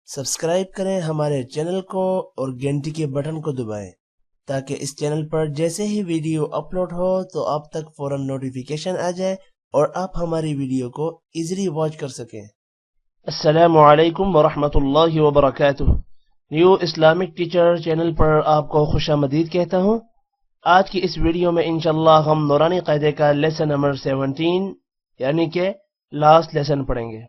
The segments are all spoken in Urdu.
سبسکرائب کریں ہمارے چینل کو اور گھنٹی کے بٹن کو دبائیں تاکہ اس چینل پر جیسے ہی ویڈیو اپلوڈ ہو تو آپ تک فوراً نوٹیفیکیشن آ جائے اور آپ ہماری ویڈیو کو ایزیلی واچ کر سکیں۔ السلام علیکم ورحمۃ اللہ وبرکاتہ۔ نیو اسلامک ٹیچر چینل پر آپ کو خوش آمدید کہتا ہوں۔ آج کی اس ویڈیو میں انشاءاللہ ہم نورانی قاعدے کا لیسن نمبر 17 یعنی کہ لاسٹ لیسن پڑھیں گے۔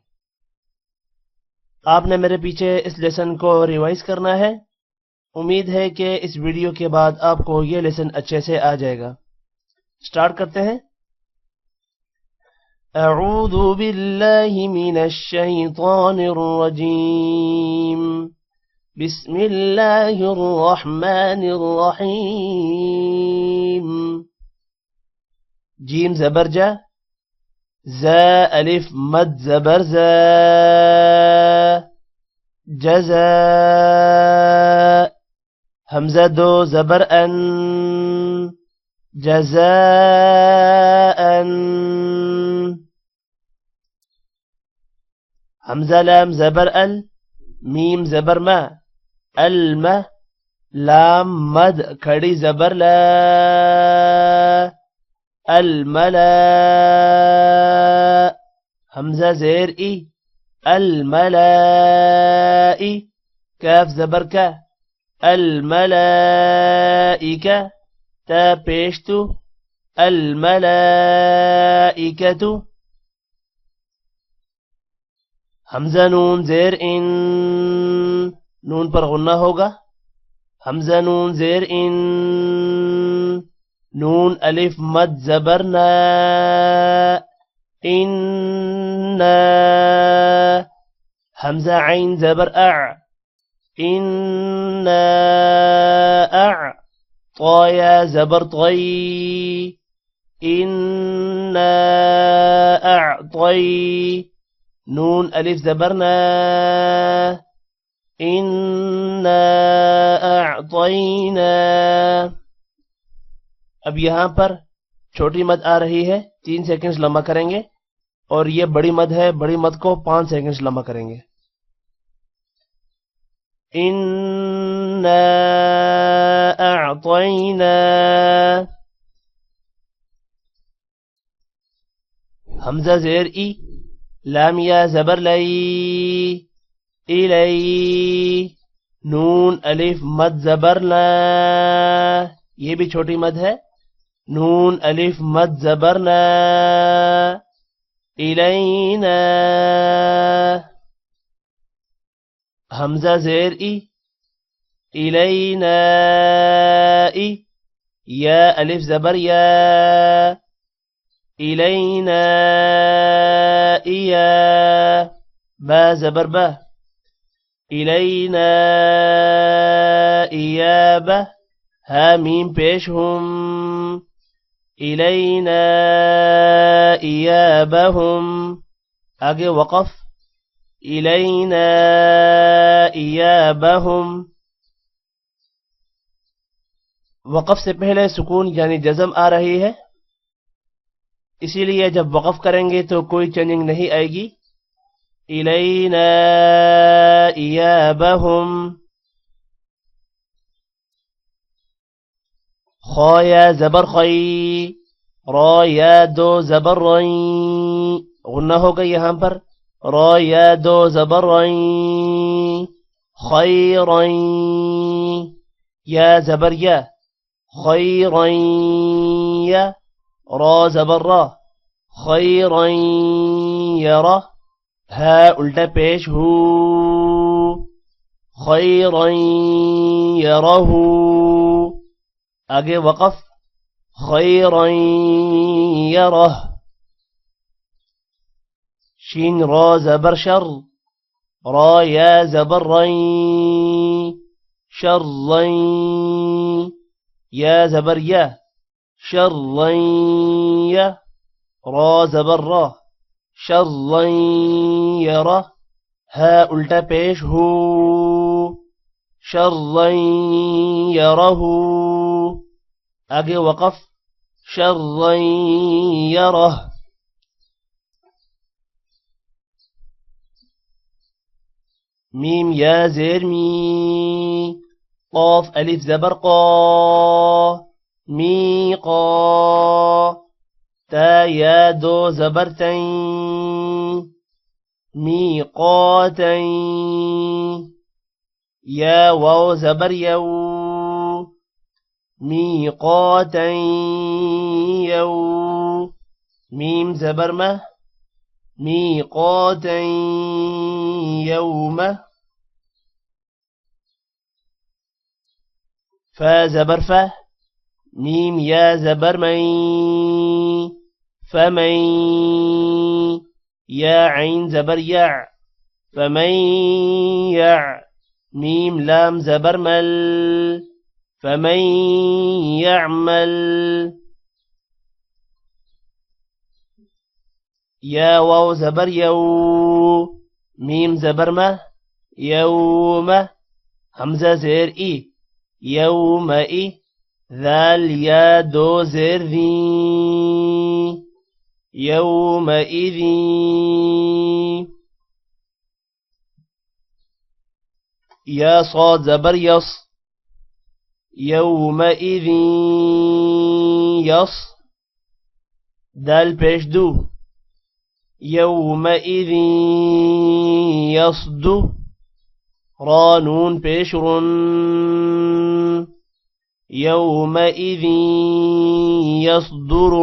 آپ نے میرے پیچھے اس لیسن کو ریوائز کرنا ہے۔ امید ہے کہ اس ویڈیو کے بعد آپ کو یہ لیسن اچھے سے آ جائے گا۔ سٹارٹ کرتے ہیں۔ اعوذ باللہ من الشیطان الرجیم، بسم اللہ الرحمن الرحیم۔ جیم زبر جا، زا الف مد زبر زا، جزا۔ حمزہ دو زبر ان، جزاء۔ حمزہ لام زبر ال، میم زبر ما، الم۔ لام مد کھڑی زبر لا، الملا۔ حمزہ زیر ای، الملائی۔ کاف زبر کا، الملائکہ۔ تا پیشتو، الملائکۃ۔ حمزہ نون زیر ان، نون پر غنہ ہوگا۔ حمزہ نون زیر ان، نون الف مد زبر نا، انا۔ حمزہ عین زبر اع، انا اع۔ طایا زبر طی، انا اعطی۔ نون الف زبر نا، انا اعطینا۔ اب یہاں پر چھوٹی مد آ رہی ہے، 3 سیکنڈز لمبا کریں گے، اور یہ بڑی مد ہے، بڑی مد کو 5 سیکنڈز لمبا کریں گے۔ انا اعطینا۔ حمزہ زیر ای، لام یا زبر لئی، الی۔ نون الف مد زبر لا، یہ بھی چھوٹی مد ہے، نون الف مد زبر نا، الینا۔ حمزہ زیر ای، الینا ای۔ یا الف زبر یا، الینا ایا۔ با زبر با، الینا ایابہ۔ ہا میم پیش ہم، الینا ایابہم۔ آگے وقف، الینا ایابہم۔ وقف سے پہلے سکون یعنی جزم آ رہی ہے، اسی لیے جب وقف کریں گے تو کوئی چینجنگ نہیں آئے گی۔ الینا ایابہم۔ خا یا زبر خی، را یا دو زبر رئی، غنہ ہوگا یہاں پر، را یا دو زبر رئی، خیرئی۔ یا زبر یا، خیرئی یا۔ را زبر را، خیرئی یرا۔ ہا الٹا پیش ہو، خیرئی یرہ۔ آگے وقف، خیرئی یرہ۔ شین را زبر شر، را یا زبر رئی، شرئی۔ یا زبر یا، شرئی یا۔ را زبر را، شرئی یرہ۔ ہا الٹا پیش ہو، شرئی یرہ۔ آگے وقف، شرئی یرہ۔ ميم يا زير مي قاف ألف زبر قا مي قا تا يا دو زبر تين مي قا تين يا واو زبر يو مي قا تين يو ميم زبر مه ميقاتا يوم فا زبر فه ميم يا زبر مي فمن يا عين زبر يع فمن يع ميم لام زبر مل فمن يعمل يا واو زبر يو ميم زبر ما يوم همزة زير إي يوم إي ذال يا دو زير ذي يومئذ يا صاد زبر يص يومئذ يص دال بيش دو يومئذ يصدو را نون بشر يومئذ يصدر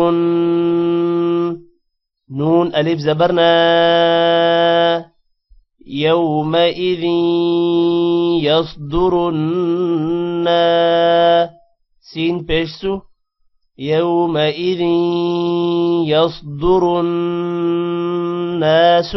نون ألف زبرنا يومئذ يصدرن سين بشسو يومئذ يصدر الناس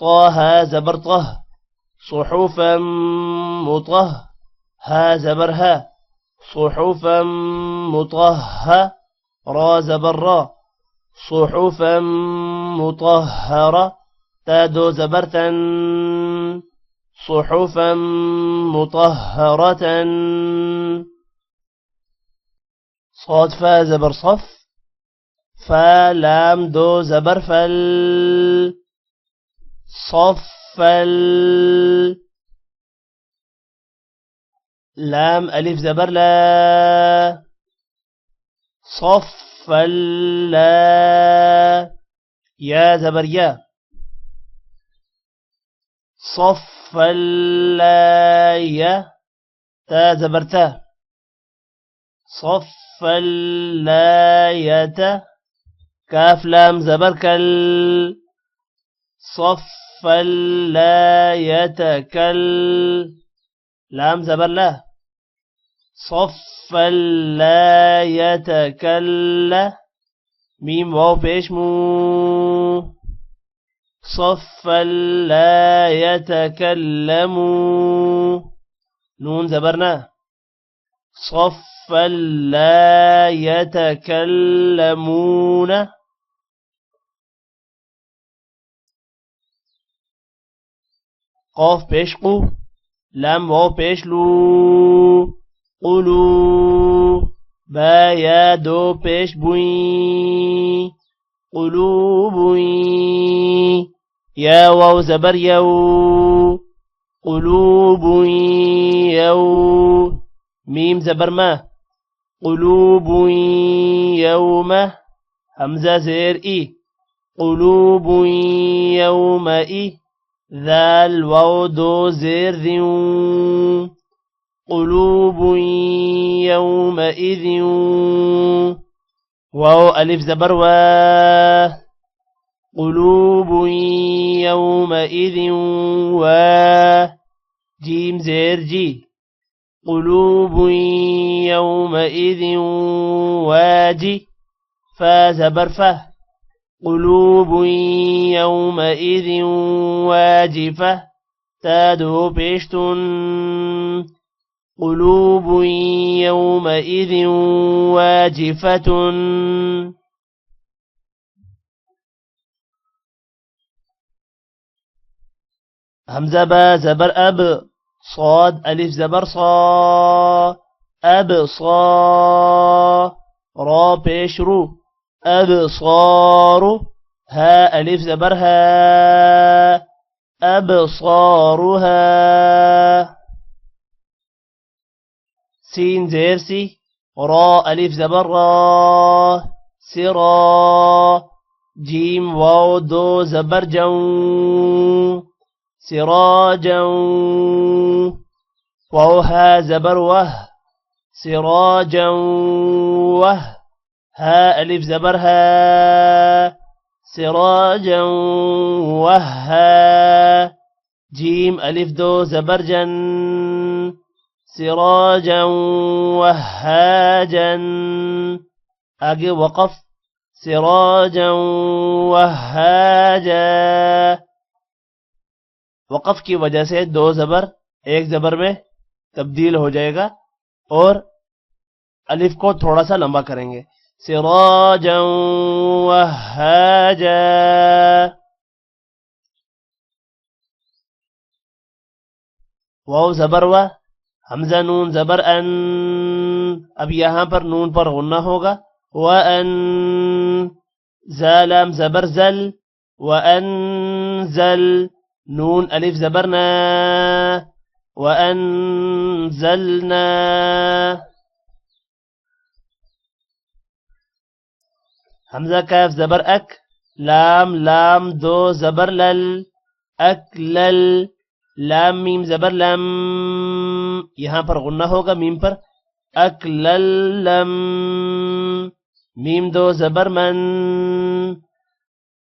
طه زبر طه صحفا مطه ها زبر ها صحفا مطهرة را زبر را صحفا مطهرة تادو زبرتن صحفا مطهرة صاد فا زبر صف فا لام دو زبر فل صفل لام ألف زبر لا صفل لا يا زبر يا صفل لا يا تا زبر تا صفل لا يتا كاف لام زبر كل صفا لا يتكل لام زبر لا صفا لا يتكل ميم واو پیش مو صفا لا يتكلموا نون زبرنا صفا لا يتكلمون قاف پیش قو لام واو پیش لو قلو با یا دو پیش بوئی قلوبوئی یا واو زبر یو قلوبوئی یو میم زبر ما قلوبوئی یوم حمزة زیر ای قلوبوئی یوم ای ذال واو دو زیر ذیو قلوب يومئذ واو ألف زبر و قلوب يومئذ و جيم زير جي قلوب يومئذ واجي فا زبر فه قلوب يومئذ واجفة تادو بيشتن قلوب يومئذ واجفة همزة با زبر أب صاد ألف زبر صا أب صا را بيشرو أبصار ها ألف زبر ها أبصارها سين زير سي را ألف زبر را سرا جيم واو دو زبر جو سراجا واو ها زبر وه سراجا وه ها ألف زبر ها سراجا وها جيم ألف دو زبر جن سراجا وهاجا آگے وقف سراجا وهاجا وقف کی وجہ سے دو زبر ایک زبر میں تبدیل ہو جائے گا اور الف کو تھوڑا سا لمبا کریں گے سراجا وهاجا واو زبر و حمزہ نون زبر ان اب یہاں پر نون پر غنہ ہوگا وَأَن زالام زبر زل وَأَنزل نون ألف زبرنا وَأَنزلنا حمزة كاف زبر أك لام لام دو زبر لل أكلل لام میم زبر لم یہاں پر غنہ ہوگا میم پر أكللم میم دو زبر من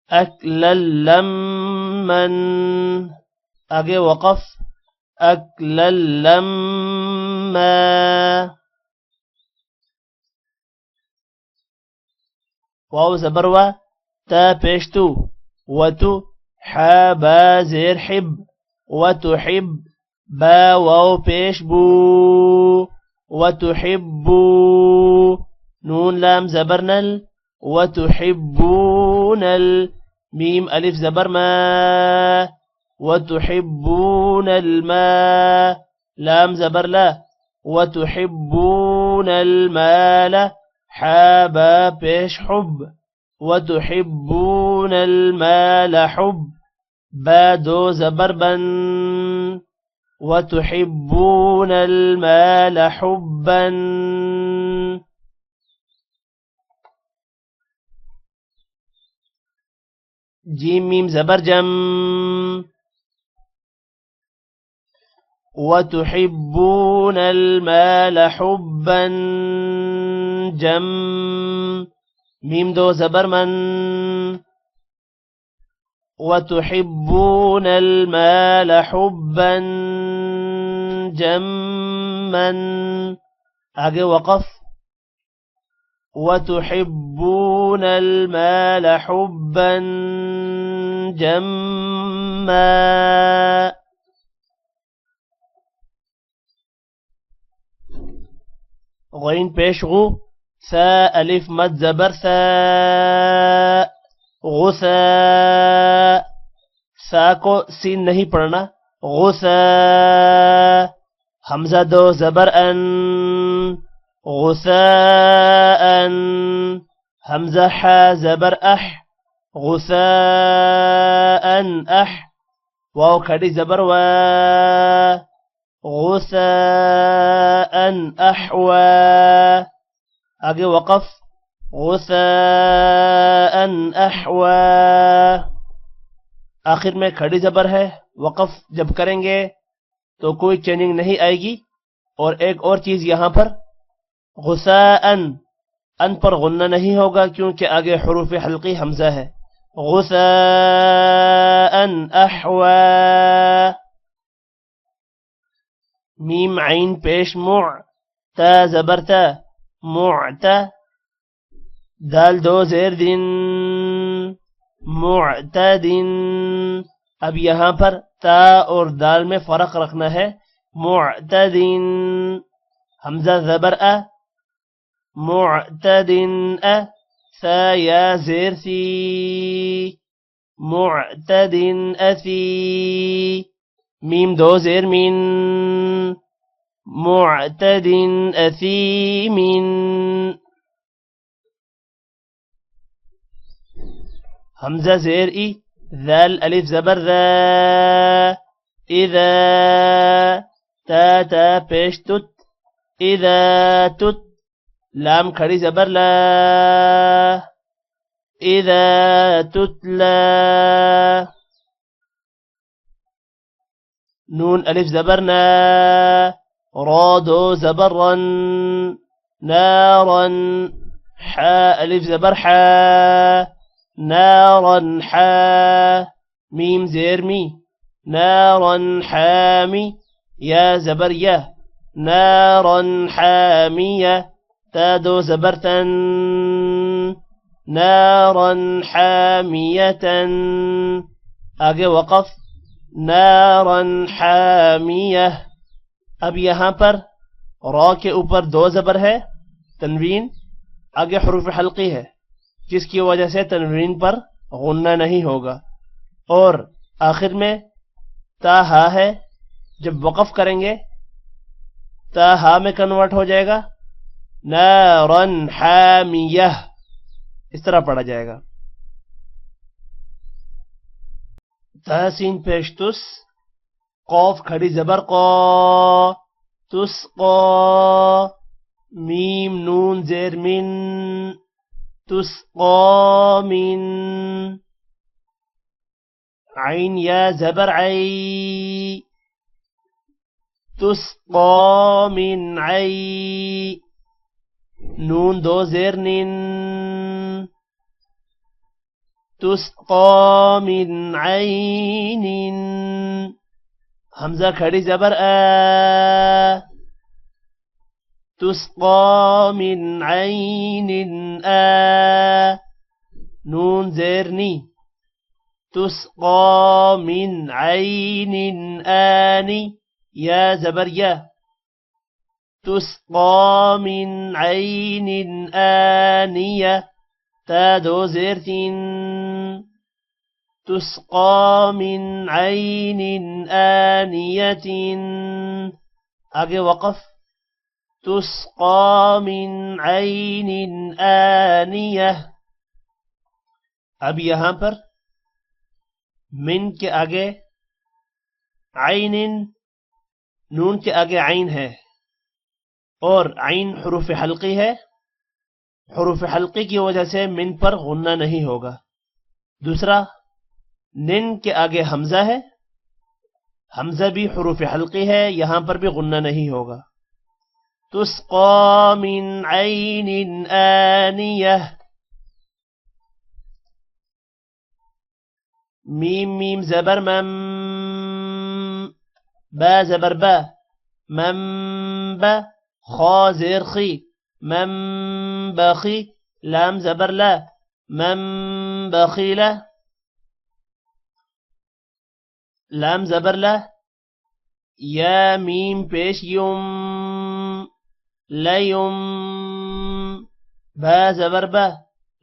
أكللم من آگے وقف أكللم ما واو زبر و تا پیشتو وتو حا با زیر حب وتحب با واو پیش بو وتحبو نون لام زبر نل وتحبون الميم ألف زبر ما وتحبون الماء لام زبر لا وتحبون المال حابا بيش حب وتحبون المال حب بادو زبر بن وتحبون المال حبا جيم ميم زبر جم وتحبون المال حبا جم ميم دو زبر من وتحبون المال حبا جما آگے وقف وتحبون المال حبا جما غین پیش غو ثا الف مد زبر ثا غثا سا کو سین نہیں پڑھنا غثا حمزہ دو زبر ان غثاء حمزہ حا زبر اح غثاء اح واو کھڑی زبر وا غثاء احوا آگے وقف غثاء احوا آخر میں کھڑی زبر ہے وقف جب کریں گے تو کوئی چیننگ نہیں آئے گی اور ایک اور چیز یہاں پر غثاء ان پر غنہ نہیں ہوگا کیونکہ آگے حروف حلقی حمزہ ہے غثاء احوا میم عین پیش مع تا زبر تا معتا دال دو زیر دن معتدن اب یہاں پر تا اور دال میں فرق رکھنا ہے معتدن حمزہ زبر معتدن ثا یا زیر سی معتدن اثی میم دو زیر من معتدن اثیم حمزہ زیر ای ذال الف زبر ذا اذا تا تا پیش تت اذا تت لام کھڑی زبر لا اذا تتلا نون الف زبر نا را دو زبر رن نارا حا الف زبر حا نارا حا میم زیر می نارا حامی یا زبر یا نارا حامیہ تا دو زبر تن نارا حامیة آگے وقف نارا حامیہ اب یہاں پر را کے اوپر دو زبر ہے تنوین آگے حروف حلقی ہے جس کی وجہ سے تنوین پر غنہ نہیں ہوگا اور آخر میں تا ہا ہے جب وقف کریں گے تا ہا میں کنورٹ ہو جائے گا نارا حامیہ اس طرح پڑھا جائے گا تحسین پیش تس قوف کھڑی زبر قا تسقا میم نون زیر من تسقا من عین یا زبر عی تسقا من عی نون دو زیر نن تسقا من عین حمزہ کھڑی زبر تسقا من عین نون زیر نی تسقا من عین آنی یا زبر یا تسقا من عین آنیہ تا دو زیر تین تسقا من عین آنیة آگے وقف تسقا من عین آنیہ اب یہاں پر من کے آگے عین نون کے آگے عین ہے اور عین حروف حلقی ہے حروف حلقی کی وجہ سے من پر غنہ نہیں ہوگا دوسرا نن کے آگے حمزہ ہے حمزہ بھی حروف حلقی ہے یہاں پر بھی غنہ نہیں ہوگا تسقا من عین آنیہ میم میم زبر مم با زبر با مم با خا زیر خی مم بخی لام زبر لا مم بخیلہ لام زبر له یا میم پیش یم لیم با زبر با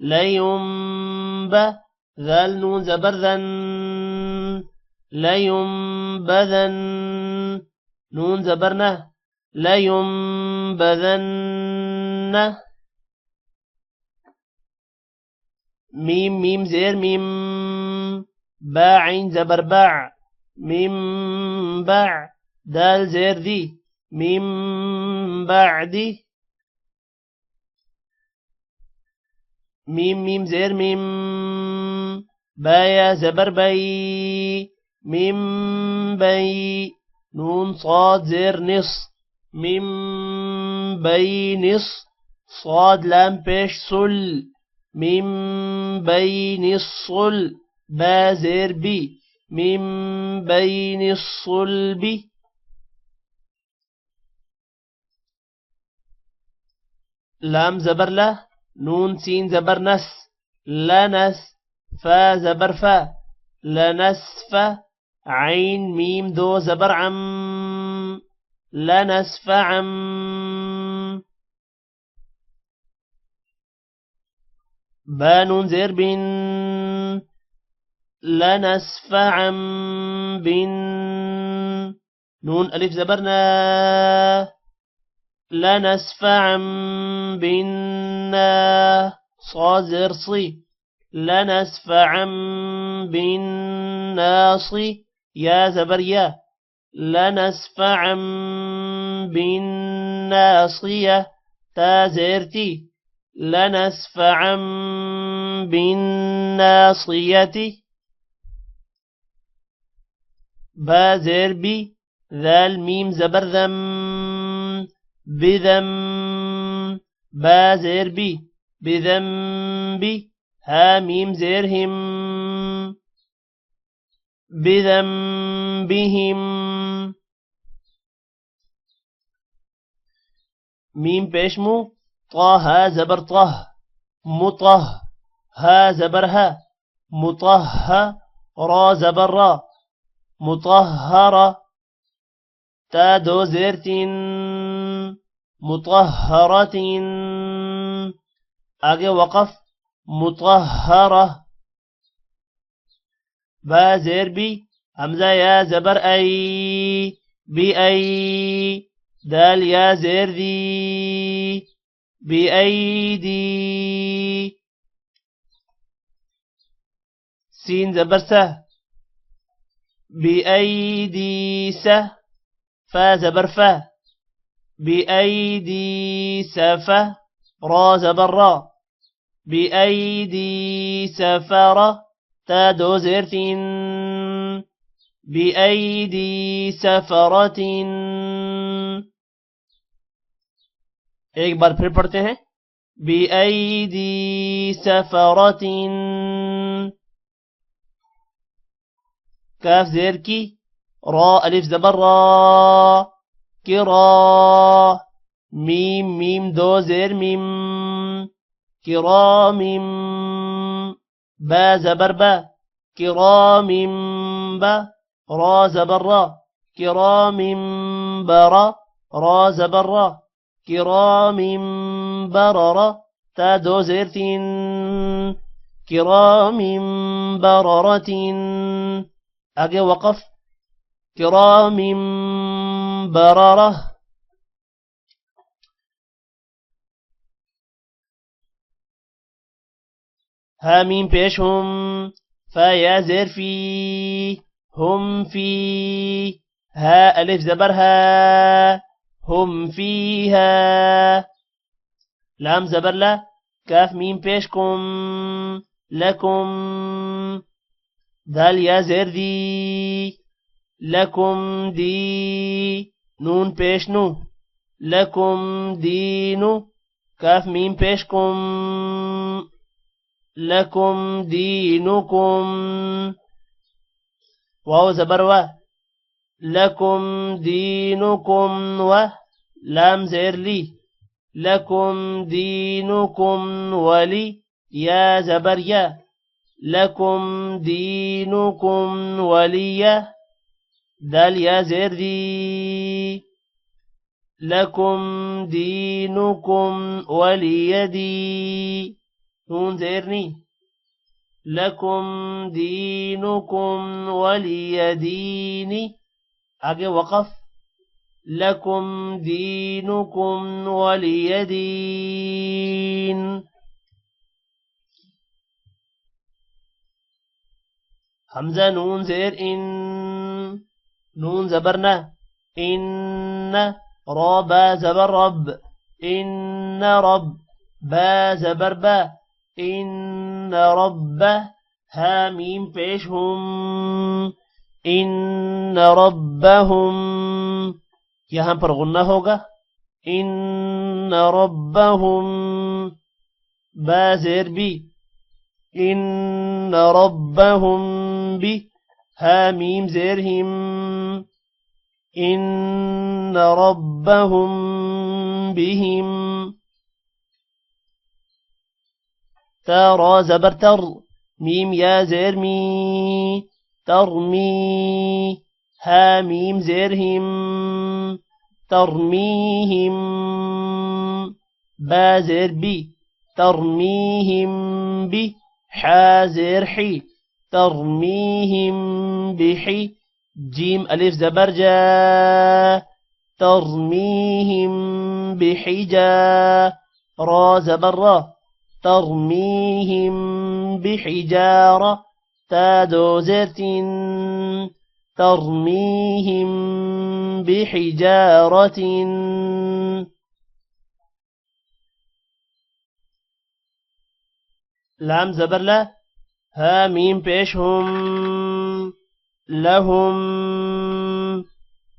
لیم با ذال نون زبر ذن لیم بذن نون زبر نه لیم بذن میم میم زیر میم با عین زبر باع میم باع دال زیر دی میم بعدی میم میم زیر میم بایا زبر بی میم بی نون صاد زیر نص میم بی نص صاد لام پیش سل میم بین الصل با زیر بی میم بین الصلب لام زبر له نون سين زبر نس لنس فا زبر فا لنسف عين ميم دو زبر عم لنسف عم با نون زير بن لنسف عم بن نون ألف زبرنا لنسف عم بنا صاد زير صي لنسف عم بالناصي يا زبر يا لنسف عم بالناصية تا زيرتي لنسف عم بالناصية با زير بي ذال ميم زبر ذم بذم با زير بي بذنبي ها ميم زير هم بذنبهم ميم بيشمو طه زبر طه مطه ها زبر ها مطه را زبر را مطهرة تا دو زيرتين مطهرة آگے وقف مطهرة با زیر بی حمزة يا زبر أي بأي دال يا زير دي بأيدي سين زبر سه بأيدي سه فا زبر فا بأيدي سفه را زبر را بأيدي سفرة تا دو زيرتين بأيدي سفرة ایک بار پھر پڑھتے ہیں بأيدي سفرة کاف زیر کی را الف زبر را کرا میم میم دو زیر میم كرام با زبر با كرام با را زبر را كرام برا را زبر را كرام بررا تا دو زيرتين كرام بررة آگے وقف كرام بررة هامين پیش هم فا زير في هم في ها ألف زبر ها هم فيها لام زبر لا كاف ميم پیشكم لكم دال يا زير دي لكم دي نون پیشنو لكم دينو كاف ميم پیشكم لكم دينكم واو زبر و لكم دينكم و لام زير لي لكم دينكم ولي يا زبر يا لكم دينكم ولي دال یا زیر دی لکم دینکم ولی دی نون زیر نی لکم دینکم ولی دینی آگے وقف لکم دینکم ولی دین حمزہ نون زیر ان نون زبرنا ان را با زبر رب ان رب با زبر با ان رب ہا میم پیش ہم ان ربہم یہاں پر غنہ ہوگا ان ربہم با زیر بی ان ربہم بی ہا میم زیر ہم ان ربہم بہم تا را زبر تر میم یا زیر می ترمی ہا میم زیر ہم ترمیہم با زیر بی ترمیہم بی حا زیر حی ترمیہم بحی جیم الف زبر جا ترمیہم بحجا را زبر را ترمیہم بحجارہ تا دو زیر تین ترمیہم بحجارة لام زبر لا ہا میم پیش ہم لہم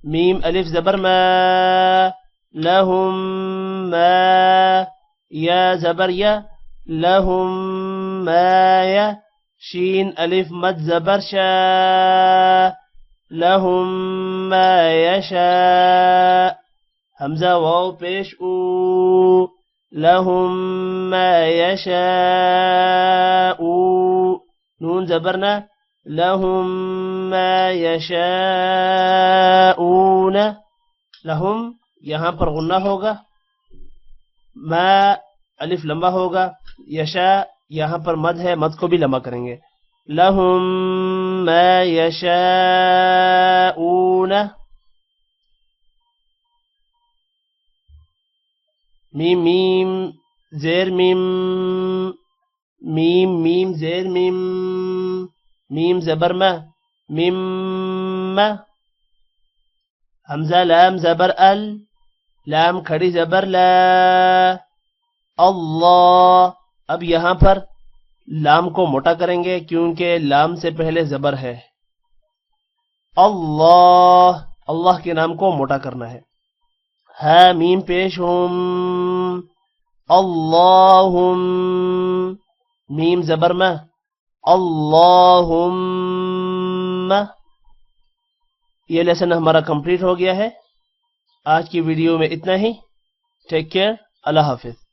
میم الف زبر ما لہم ما یا زبر یا لہم ما یا شین الف مد زبر شا لہم ما یشاء حمزہ واو پیش او لہم ما یشاء نون زبرنا لہم ما یشاءون لہم یہاں پر غنہ ہوگا ما الف لمبا ہوگا یشاء یہاں پر مد ہے مد کو بھی لمبا کریں گے لہم ما یشاءون میم میم زیر میم میم میم زیر میم میم زبر ما مم حمزہ لام زبر ال لام کھڑی زبر لا اللہ اب یہاں پر لام کو موٹا کریں گے کیونکہ لام سے پہلے زبر ہے اللہ اللہ کے نام کو موٹا کرنا ہے ہا میم پیش ہم اللہم میم زبر ما اللہم یہ لیسن ہمارا کمپلیٹ ہو گیا ہے آج کی ویڈیو میں اتنا ہی ٹیک کیئر اللہ حافظ